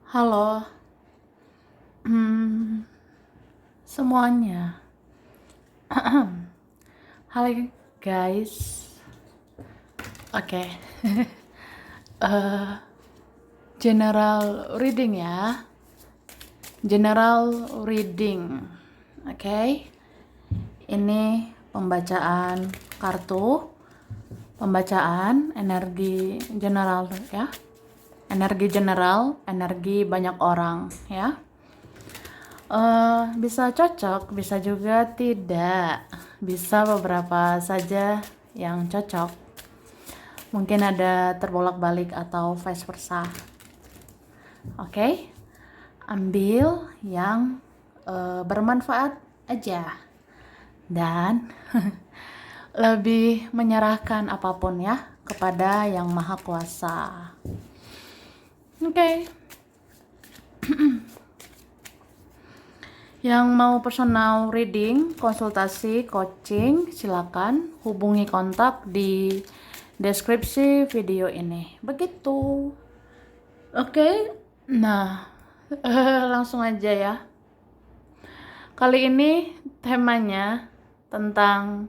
Halo, hmm, semuanya. Halo guys. Oke. Eh, General reading ya. General reading. Oke. Ini pembacaan kartu, pembacaan energi general ya. Energi general, energi banyak orang ya. Bisa cocok, bisa juga tidak. Bisa beberapa saja yang cocok. Mungkin ada terbolak-balik atau vice versa. Oke, ambil yang bermanfaat aja. Dan lebih menyerahkan apapun ya kepada Yang Maha Kuasa. Oke. Yang mau personal reading, konsultasi, coaching, silakan hubungi kontak di deskripsi video ini. Begitu. Oke. Nah, langsung aja ya. Kali ini temanya tentang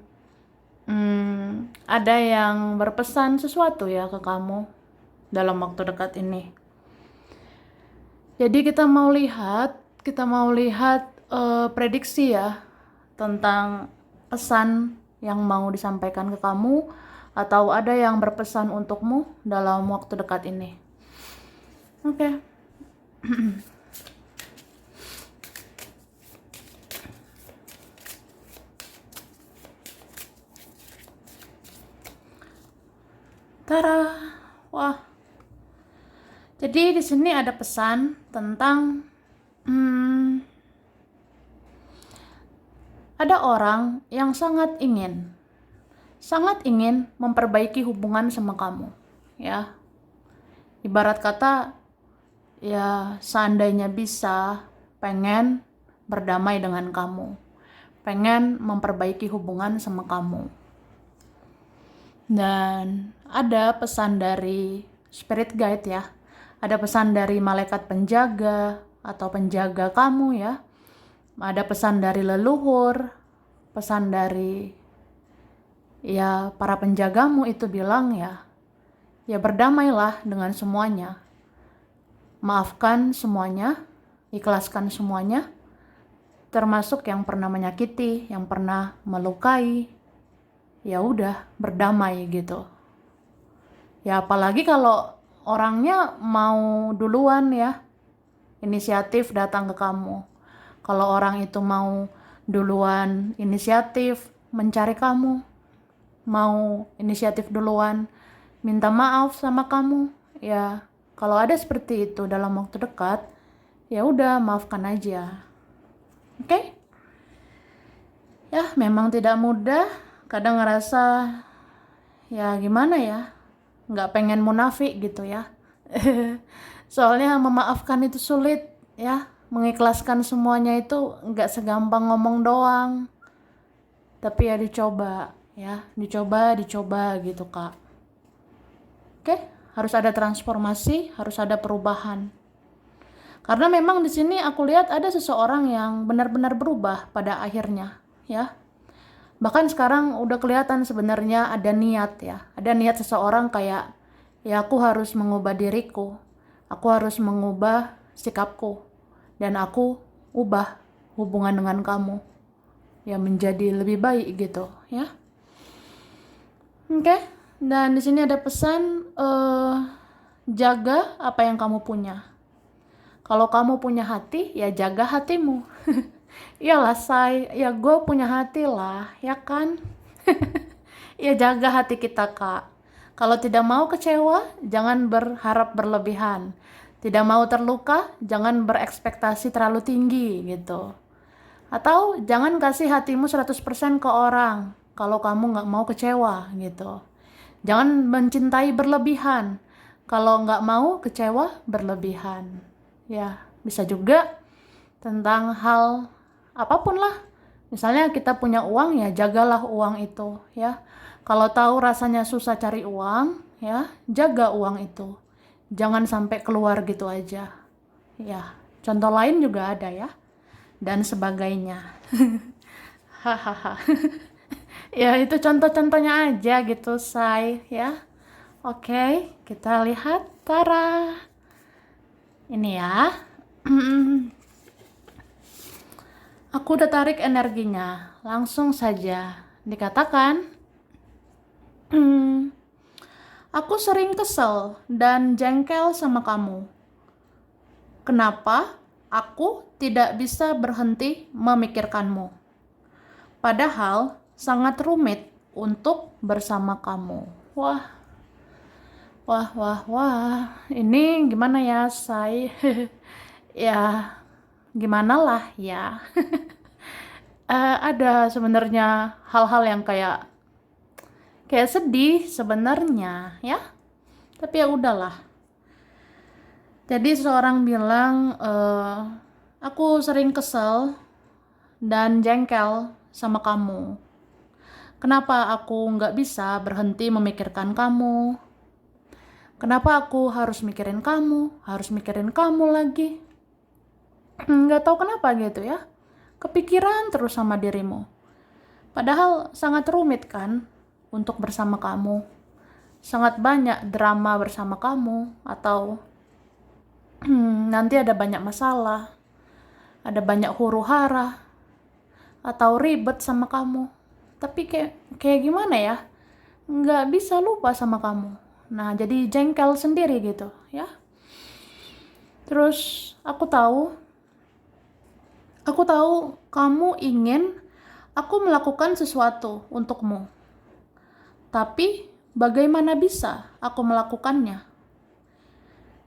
ada yang berpesan sesuatu ya ke kamu dalam waktu dekat ini. Jadi kita mau lihat prediksi ya tentang pesan yang mau disampaikan ke kamu atau ada yang berpesan untukmu dalam waktu dekat ini. Oke. Tara. Wah. Jadi di sini ada pesan tentang ada orang yang sangat ingin memperbaiki hubungan sama kamu, ya. Ibarat kata, ya seandainya bisa, pengen berdamai dengan kamu, pengen memperbaiki hubungan sama kamu. Dan ada pesan dari spirit guide ya, ada pesan dari malaikat penjaga atau penjaga kamu ya. Ada pesan dari leluhur, pesan dari ya para penjagamu itu bilang ya berdamailah dengan semuanya. Maafkan semuanya, ikhlaskan semuanya, termasuk yang pernah menyakiti, yang pernah melukai. Ya udah, berdamai gitu. Ya apalagi kalau orangnya mau duluan ya, inisiatif datang ke kamu. Kalau orang itu mau duluan inisiatif mencari kamu, mau inisiatif duluan minta maaf sama kamu, ya kalau ada seperti itu dalam waktu dekat, ya udah maafkan aja. Oke? Ya memang tidak mudah, kadang ngerasa ya gimana ya, nggak pengen munafik gitu ya. Soalnya memaafkan itu sulit ya. Mengikhlaskan semuanya itu nggak segampang ngomong doang, tapi ya dicoba gitu kak. Oke, harus ada transformasi, harus ada perubahan. Karena memang di sini aku lihat ada seseorang yang benar-benar berubah pada akhirnya ya. Bahkan sekarang udah kelihatan sebenarnya ada niat ya, ada niat seseorang kayak ya aku harus mengubah diriku, aku harus mengubah sikapku, dan aku ubah hubungan dengan kamu ya menjadi lebih baik gitu ya. Oke, dan di sini ada pesan jaga apa yang kamu punya. Kalau kamu punya hati ya jaga hatimu. Iyalah say, ya gue punya hati lah ya kan. Ya jaga hati kita kak. Kalau tidak mau kecewa, jangan berharap berlebihan. Tidak mau terluka, jangan berekspektasi terlalu tinggi gitu. Atau jangan kasih hatimu 100% ke orang kalau kamu nggak mau kecewa gitu. Jangan mencintai berlebihan kalau nggak mau kecewa berlebihan. Ya, bisa juga tentang hal apapun lah. Misalnya kita punya uang ya jagalah uang itu ya. Kalau tahu rasanya susah cari uang ya, jaga uang itu. Jangan sampai keluar gitu aja. Ya, contoh lain juga ada ya, dan sebagainya. Hahaha. Ya, itu contoh-contohnya aja gitu, say, ya. Oke, kita lihat Tara. Ini ya. Aku udah tarik energinya. Langsung saja dikatakan, aku sering kesel dan jengkel sama kamu. Kenapa aku tidak bisa berhenti memikirkanmu? Padahal sangat rumit untuk bersama kamu. Wah, wah, wah, wah. Ini gimana ya, say? Ya, gimana lah ya. Ada sebenarnya hal-hal yang kayak sedih sebenarnya ya, tapi ya udahlah. Jadi seseorang bilang, aku sering kesel dan jengkel sama kamu. Kenapa aku nggak bisa berhenti memikirkan kamu? Kenapa aku harus mikirin kamu lagi? Nggak tahu kenapa gitu ya. Kepikiran terus sama dirimu. Padahal sangat rumit kan untuk bersama kamu. Sangat banyak drama bersama kamu, atau nanti ada banyak masalah, ada banyak huru-hara, atau ribet sama kamu. Tapi kayak gimana ya? Nggak bisa lupa sama kamu. Nah, jadi jengkel sendiri gitu ya. Terus aku tahu kamu ingin aku melakukan sesuatu untukmu. Tapi bagaimana bisa aku melakukannya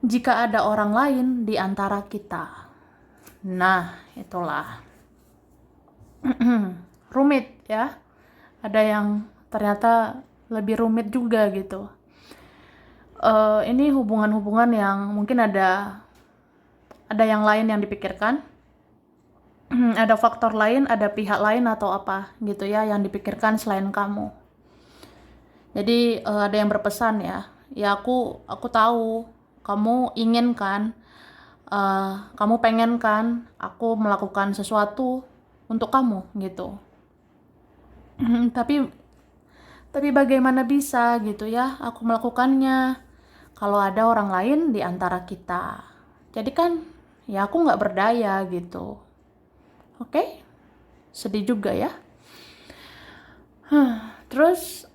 jika ada orang lain di antara kita? Nah, itulah. Rumit ya. Ada yang ternyata lebih rumit juga gitu. Ini hubungan-hubungan yang mungkin ada yang lain yang dipikirkan. Ada faktor lain, ada pihak lain atau apa gitu ya yang dipikirkan selain kamu. Jadi ada yang berpesan ya, aku tahu kamu ingin kan, kamu pengen kan aku melakukan sesuatu untuk kamu gitu. Tapi bagaimana bisa gitu ya aku melakukannya kalau ada orang lain di antara kita. Jadi kan ya aku nggak berdaya gitu. Oke? Sedih juga ya. Terus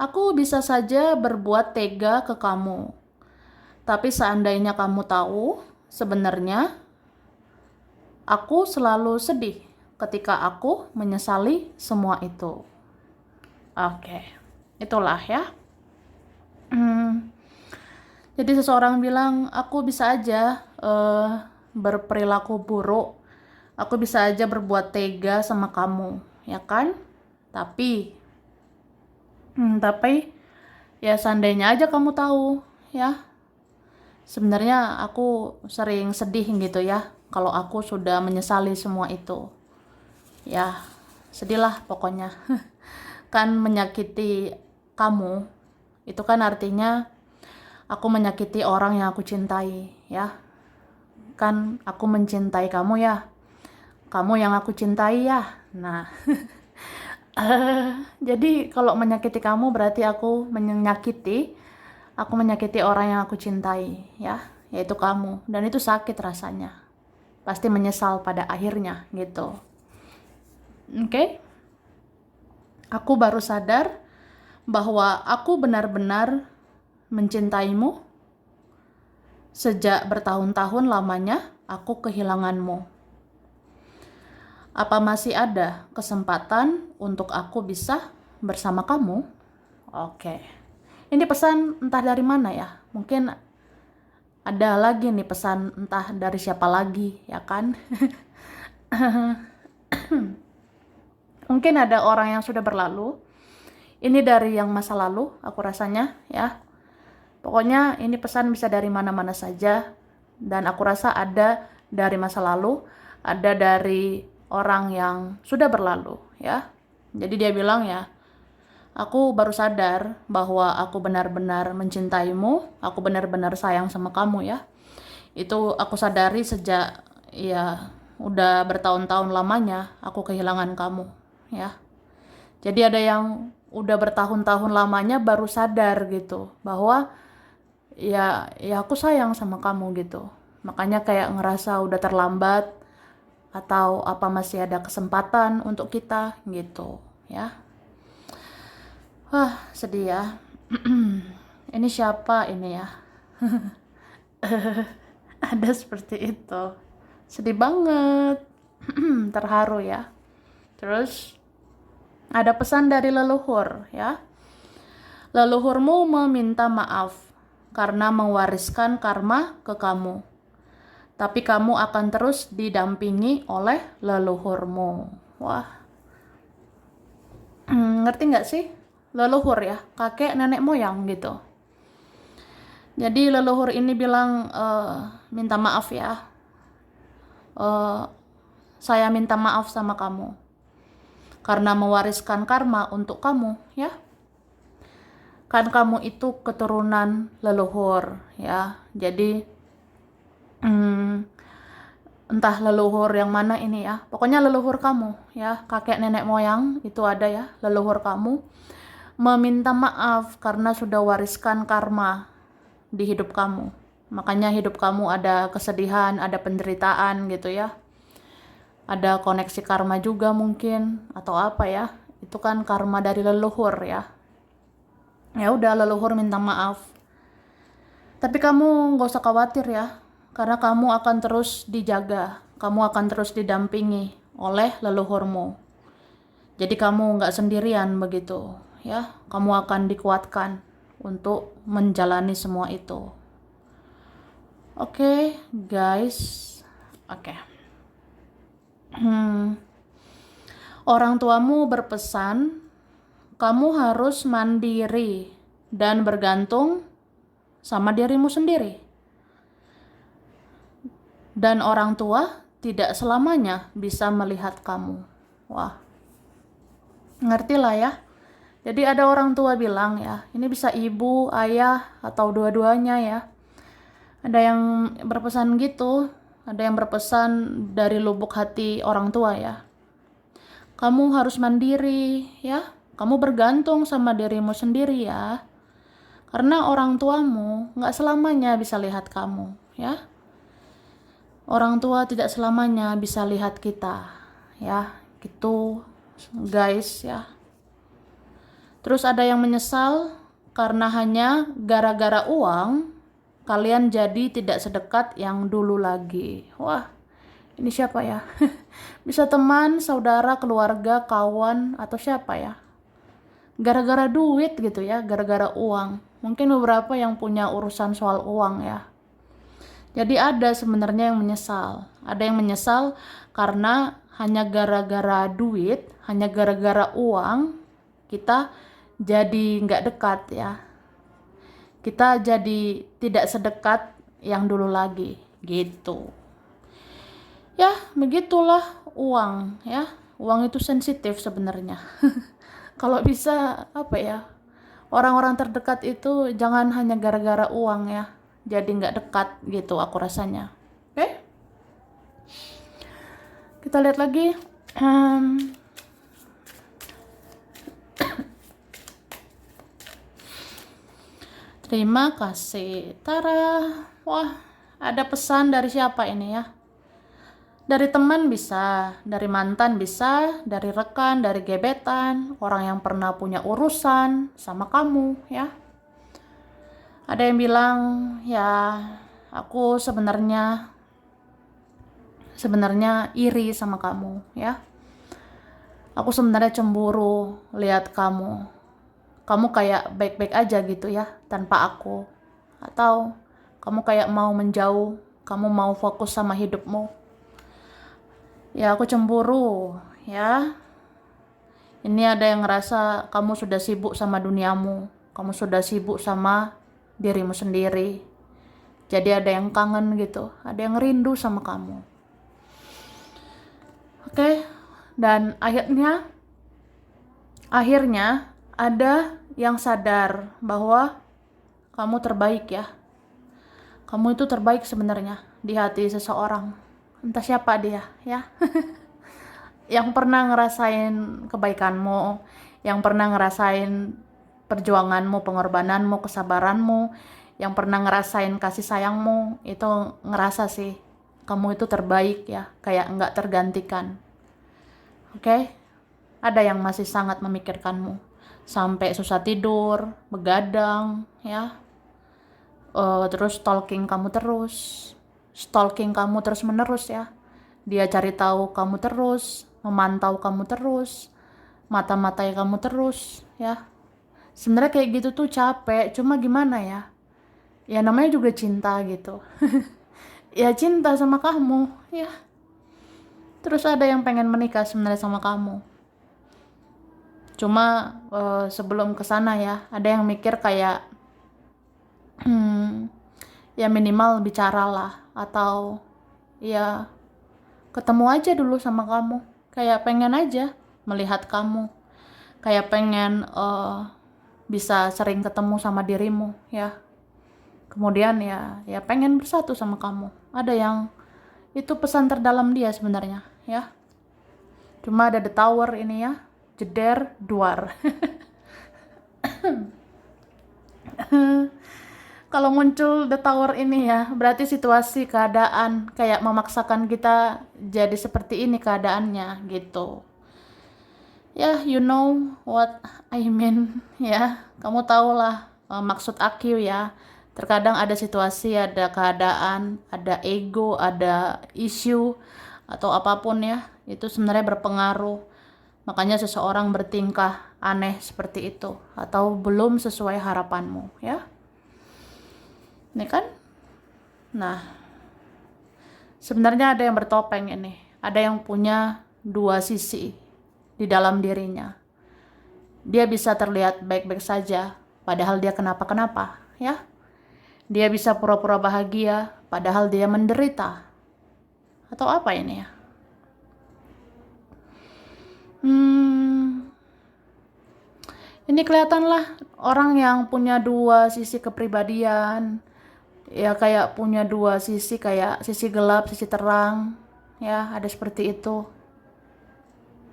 aku bisa saja berbuat tega ke kamu. Tapi seandainya kamu tahu, sebenarnya aku selalu sedih ketika aku menyesali semua itu. Oke, itulah ya. Jadi seseorang bilang, aku bisa aja berperilaku buruk. Aku bisa aja berbuat tega sama kamu, ya kan? Tapi ya seandainya aja kamu tahu, ya. Sebenarnya aku sering sedih gitu ya, kalau aku sudah menyesali semua itu. Ya, sedihlah pokoknya. Kan menyakiti kamu, itu kan artinya aku menyakiti orang yang aku cintai, ya. Kan aku mencintai kamu ya. Kamu yang aku cintai ya. Nah, jadi kalau menyakiti kamu berarti aku menyakiti orang yang aku cintai, ya, yaitu kamu. Dan itu sakit rasanya. Pasti menyesal pada akhirnya gitu. Oke? Aku baru sadar bahwa aku benar-benar mencintaimu. Sejak bertahun-tahun lamanya aku kehilanganmu. Apa masih ada kesempatan untuk aku bisa bersama kamu? Oke. Ini pesan entah dari mana ya. Mungkin ada lagi nih pesan entah dari siapa lagi, ya kan? Mungkin ada orang yang sudah berlalu. Ini dari yang masa lalu, aku rasanya ya. Pokoknya ini pesan bisa dari mana-mana saja. Dan aku rasa ada dari masa lalu, ada dari orang yang sudah berlalu ya. Jadi dia bilang ya, aku baru sadar bahwa aku benar-benar mencintaimu, aku benar-benar sayang sama kamu ya. Itu aku sadari sejak ya udah bertahun-tahun lamanya aku kehilangan kamu, ya. Jadi ada yang udah bertahun-tahun lamanya baru sadar gitu bahwa ya aku sayang sama kamu gitu. Makanya kayak ngerasa udah terlambat atau apa masih ada kesempatan untuk kita gitu, ya. Wah, sedih ya. Ini siapa ini ya? Ada seperti itu. Sedih banget. Terharu ya. Terus ada pesan dari leluhur ya. Leluhurmu meminta maaf karena mewariskan karma ke kamu. Tapi kamu akan terus didampingi oleh leluhurmu. Wah, ngerti nggak sih? Leluhur ya, kakek nenek moyang gitu. Jadi leluhur ini bilang, minta maaf ya. Saya minta maaf sama kamu. Karena mewariskan karma untuk kamu ya. Kan kamu itu keturunan leluhur ya. Jadi entah leluhur yang mana ini ya. Pokoknya leluhur kamu ya, kakek nenek moyang itu ada ya, leluhur kamu meminta maaf karena sudah wariskan karma di hidup kamu. Makanya hidup kamu ada kesedihan, ada penderitaan gitu ya. Ada koneksi karma juga mungkin atau apa ya. Itu kan karma dari leluhur ya. Ya udah, leluhur minta maaf. Tapi kamu gak usah khawatir ya. Karena kamu akan terus dijaga. Kamu akan terus didampingi oleh leluhurmu. Jadi kamu gak sendirian begitu ya. Kamu akan dikuatkan untuk menjalani semua itu. Oke, guys. Oke. Orang tuamu berpesan, kamu harus mandiri dan bergantung sama dirimu sendiri. Dan orang tua tidak selamanya bisa melihat kamu. Wah, ngerti lah ya. Jadi ada orang tua bilang ya, ini bisa ibu, ayah, atau dua-duanya ya. Ada yang berpesan gitu, ada yang berpesan dari lubuk hati orang tua ya. Kamu harus mandiri ya, kamu bergantung sama dirimu sendiri ya. Karena orang tuamu gak selamanya bisa lihat kamu ya. Orang tua tidak selamanya bisa lihat kita ya, gitu guys ya. Terus ada yang menyesal karena hanya gara-gara uang kalian jadi tidak sedekat yang dulu lagi. Wah, ini siapa ya? Bisa teman, saudara, keluarga, kawan, atau siapa ya? Gara-gara duit gitu ya, gara-gara uang. Mungkin beberapa yang punya urusan soal uang ya. Jadi ada sebenarnya yang menyesal. Ada yang menyesal karena hanya gara-gara duit, hanya gara-gara uang, kita jadi nggak dekat ya. Kita jadi tidak sedekat yang dulu lagi, gitu. Ya, begitulah uang ya. Uang itu sensitif sebenarnya. Kalau bisa, apa ya, orang-orang terdekat itu jangan hanya gara-gara uang ya. Jadi nggak dekat gitu aku rasanya. Oke? Kita lihat lagi. Terima kasih. Tara. Wah, ada pesan dari siapa ini ya? Dari teman bisa, dari mantan bisa, dari rekan, dari gebetan, orang yang pernah punya urusan sama kamu ya. Ada yang bilang, ya aku sebenarnya iri sama kamu ya. Aku sebenarnya cemburu lihat kamu. Kamu kayak baik-baik aja gitu ya tanpa aku. Atau kamu kayak mau menjauh, kamu mau fokus sama hidupmu. Ya aku cemburu ya. Ini ada yang ngerasa kamu sudah sibuk sama duniamu. Kamu sudah sibuk sama dirimu sendiri. Jadi ada yang kangen gitu, ada yang rindu sama kamu. Oke, dan akhirnya ada yang sadar bahwa kamu terbaik ya. Kamu itu terbaik sebenarnya di hati seseorang. Entah siapa dia, ya. Yang pernah ngerasain kebaikanmu, yang pernah ngerasain perjuanganmu, pengorbananmu, kesabaranmu, yang pernah ngerasain kasih sayangmu, itu ngerasa sih kamu itu terbaik ya, kayak nggak tergantikan. Oke? Ada yang masih sangat memikirkanmu, sampai susah tidur, begadang, ya. Terus stalking kamu terus menerus ya. Dia cari tahu kamu terus, memantau kamu terus, mata-matai kamu terus, ya. Sebenarnya kayak gitu tuh capek, cuma gimana ya? Ya namanya juga cinta gitu. Ya cinta sama kamu, ya. Terus ada yang pengen menikah sebenarnya sama kamu. Cuma sebelum kesana ya, ada yang mikir kayak ya minimal bicaralah, atau ya ketemu aja dulu sama kamu. Kayak pengen aja melihat kamu. Kayak pengen bisa sering ketemu sama dirimu ya. Kemudian ya pengen bersatu sama kamu. Ada yang itu pesan terdalam dia sebenarnya ya. Cuma ada the tower ini ya, jeder duar. Kalau muncul the tower ini ya, berarti situasi keadaan kayak memaksakan kita jadi seperti ini keadaannya gitu. Ya, you know what I mean ya. Kamu tahulah maksud aku ya. Terkadang ada situasi, ada keadaan, ada ego, ada isu atau apapun ya. Itu sebenarnya berpengaruh. Makanya seseorang bertingkah aneh seperti itu atau belum sesuai harapanmu ya. Ini kan? Nah, sebenarnya ada yang bertopeng ini. Ada yang punya dua sisi di dalam dirinya. Dia bisa terlihat baik-baik saja, padahal dia kenapa-kenapa, ya. Dia bisa pura-pura bahagia, padahal dia menderita. Atau apa ini ya? Ini kelihatanlah orang yang punya dua sisi kepribadian. Ya kayak punya dua sisi, kayak sisi gelap, sisi terang. Ya, ada seperti itu.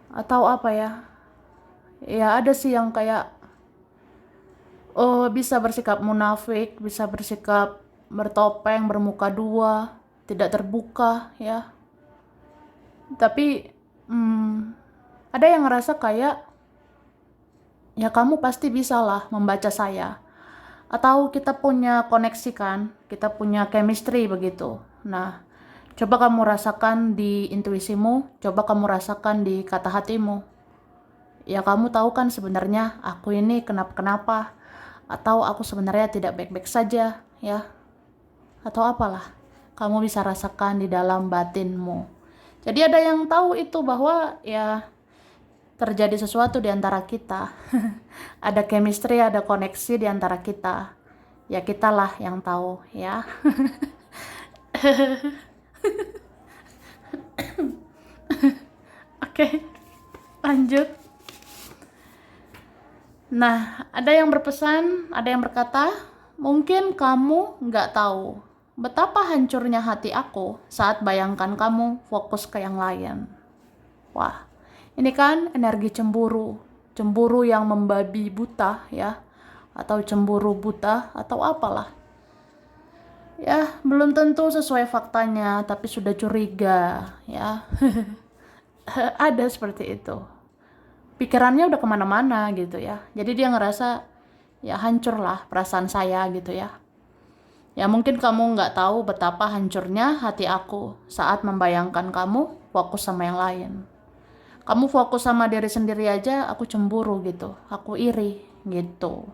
Atau apa ya? Ya ada sih yang kayak bisa bersikap munafik, bisa bersikap bertopeng, bermuka dua, tidak terbuka ya. Tapi ada yang ngerasa kayak ya kamu pasti bisa lah membaca saya. Atau kita punya koneksi kan, kita punya chemistry begitu. Nah, coba kamu rasakan di intuisimu, coba kamu rasakan di kata hatimu. Ya kamu tahu kan sebenarnya aku ini kenapa-kenapa, atau aku sebenarnya tidak baik-baik saja, ya. Atau apalah, kamu bisa rasakan di dalam batinmu. Jadi ada yang tahu itu bahwa ya terjadi sesuatu di antara kita. Ada chemistry, ada koneksi di antara kita. Ya kitalah yang tahu, ya. Oke, lanjut. Nah, ada yang berpesan, ada yang berkata, mungkin kamu nggak tahu betapa hancurnya hati aku saat bayangkan kamu fokus ke yang lain. Wah, ini kan energi cemburu. Cemburu yang membabi buta ya. Atau cemburu buta atau apalah. Ya, belum tentu sesuai faktanya, tapi sudah curiga ya. Ada seperti itu. Pikirannya udah kemana-mana gitu ya. Jadi dia ngerasa ya hancurlah perasaan saya gitu ya. Ya mungkin kamu nggak tahu betapa hancurnya hati aku saat membayangkan kamu fokus sama yang lain. Kamu fokus sama diri sendiri aja, aku cemburu gitu. Aku iri gitu.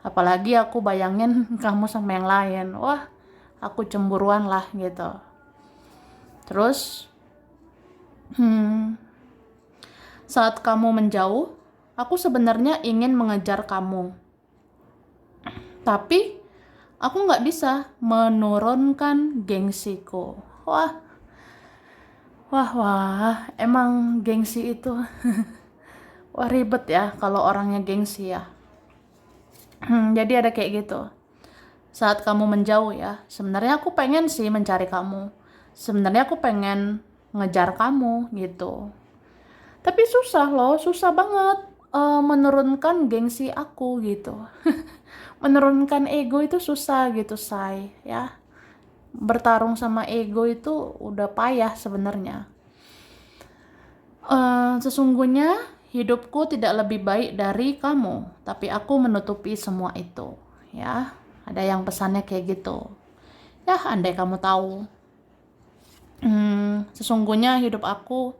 Apalagi aku bayangin kamu sama yang lain. Wah, aku cemburuan lah gitu. Terus, saat kamu menjauh, aku sebenarnya ingin mengejar kamu. Tapi, aku nggak bisa menurunkan gengsiku. Wah, emang gengsi itu wah ribet ya kalau orangnya gengsi ya. Jadi ada kayak gitu. saat kamu menjauh ya. Sebenarnya aku pengen sih mencari kamu. Sebenarnya aku pengen ngejar kamu gitu. Tapi susah loh, susah banget menurunkan gengsi aku gitu. Menurunkan ego itu susah gitu, say, ya. Bertarung sama ego itu udah payah sebenarnya. Sesungguhnya hidupku tidak lebih baik dari kamu, tapi aku menutupi semua itu, ya. Ada yang pesannya kayak gitu. Ya, andai kamu tahu. Sesungguhnya hidup aku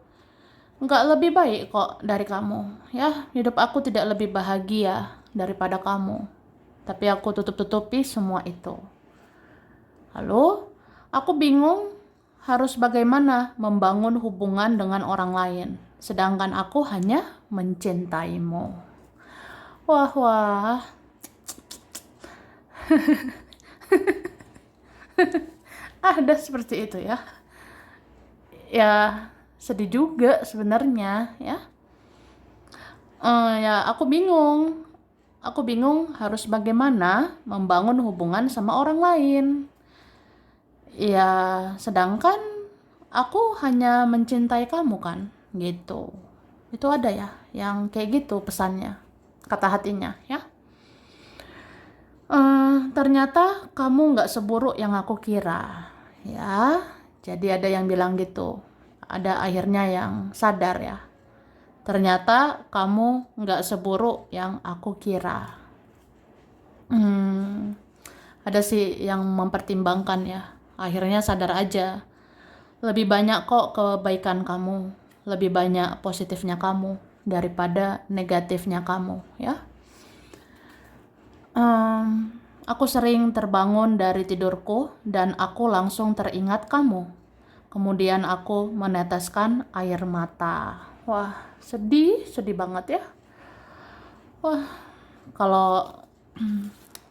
nggak lebih baik kok dari kamu, ya. Hidup aku tidak lebih bahagia daripada kamu, tapi aku tutup-tutupi semua itu. Lalu, aku bingung harus bagaimana membangun hubungan dengan orang lain, sedangkan aku hanya mencintaimu. Wah, wah. Ada seperti itu ya. Ya, sedih juga sebenarnya ya. Ya, aku bingung. Aku bingung harus bagaimana membangun hubungan sama orang lain. Ya, sedangkan aku hanya mencintai kamu kan, gitu. Itu ada ya, yang kayak gitu pesannya, kata hatinya ya. Ternyata kamu nggak seburuk yang aku kira, ya. Jadi ada yang bilang gitu. Ada akhirnya yang sadar ya. Ternyata kamu nggak seburuk yang aku kira. Ada sih yang mempertimbangkan ya. Akhirnya sadar aja. Lebih banyak kok kebaikan kamu, lebih banyak positifnya kamu daripada negatifnya kamu, ya. Aku sering terbangun dari tidurku dan aku langsung teringat kamu. Kemudian aku meneteskan air mata. Wah, sedih banget ya. Wah, kalau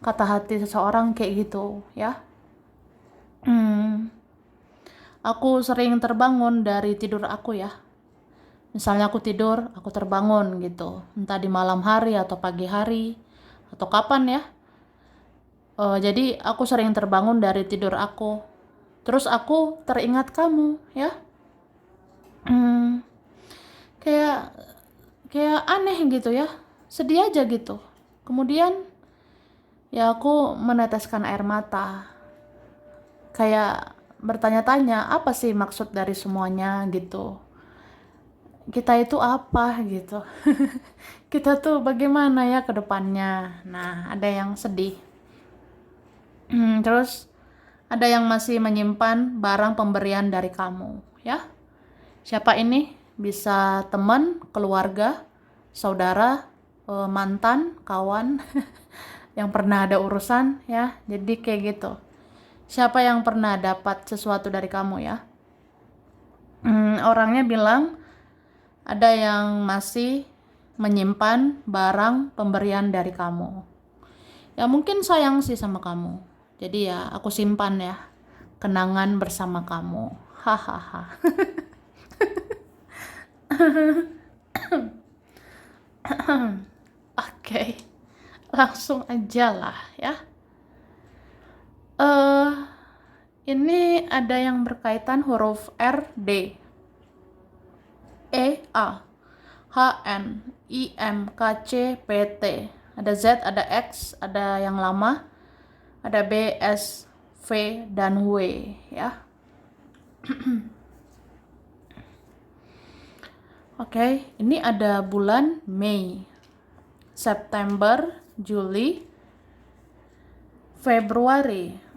kata hati seseorang kayak gitu, ya. Aku sering terbangun dari tidur aku ya. Misalnya aku tidur, aku terbangun gitu. Entah di malam hari atau pagi hari atau kapan ya. Jadi aku sering terbangun dari tidur aku. Terus aku teringat kamu ya. Hmm, kayak kayak aneh gitu ya. Sedih aja gitu. Kemudian ya aku meneteskan air mata. Kayak bertanya-tanya apa sih maksud dari semuanya gitu. Kita itu apa gitu. Kita tuh bagaimana ya ke depannya. Nah, ada yang sedih. Terus ada yang masih menyimpan barang pemberian dari kamu, ya. Siapa ini? Bisa teman, keluarga, saudara, mantan, kawan yang pernah ada urusan, ya. Jadi kayak gitu. Siapa yang pernah dapat sesuatu dari kamu ya? Orangnya bilang ada yang masih menyimpan barang pemberian dari kamu. Ya mungkin sayang sih sama kamu. Jadi ya aku simpan ya kenangan bersama kamu. Hahaha. Oke. Langsung aja lah ya. Ini ada yang berkaitan huruf R, D, E, A, H, N, I, M, K, C, P, T. Ada Z, ada X, ada yang lama, ada B, S, V, dan W ya. Oke, ini ada bulan Mei, September, Juli, Februari,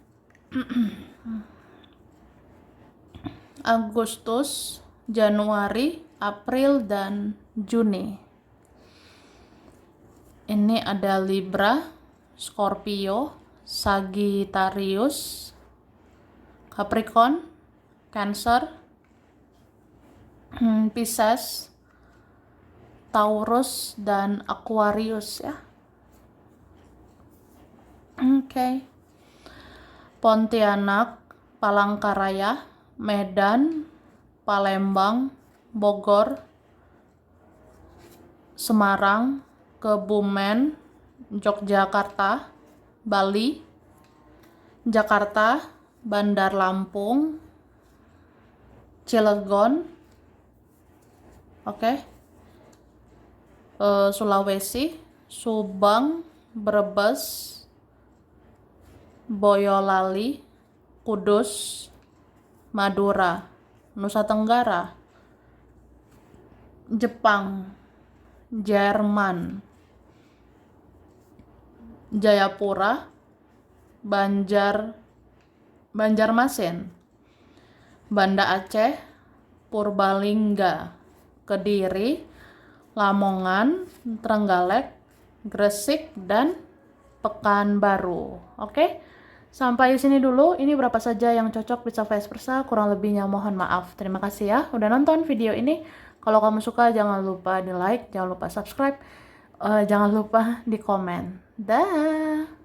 Agustus, Januari, April, dan Juni. Ini ada Libra, Scorpio, Sagittarius, Capricorn, Cancer, Pisces, Taurus, dan Aquarius ya. Oke. Pontianak, Palangkaraya, Medan, Palembang, Bogor, Semarang, Kebumen, Yogyakarta, Bali, Jakarta, Bandar Lampung, Cilegon, oke, Sulawesi, Subang, Brebes, Boyolali, Kudus, Madura, Nusa Tenggara, Jepang, Jerman, Jayapura, Banjarmasin, Banda Aceh, Purbalingga, Kediri, Lamongan, Trenggalek, Gresik, dan Pekanbaru. Oke, sampai sini dulu. Ini berapa saja yang cocok bisa vice versa, kurang lebihnya mohon maaf. Terima kasih ya udah nonton video ini. Kalau kamu suka jangan lupa di like, jangan lupa subscribe, jangan lupa di komen. Dah.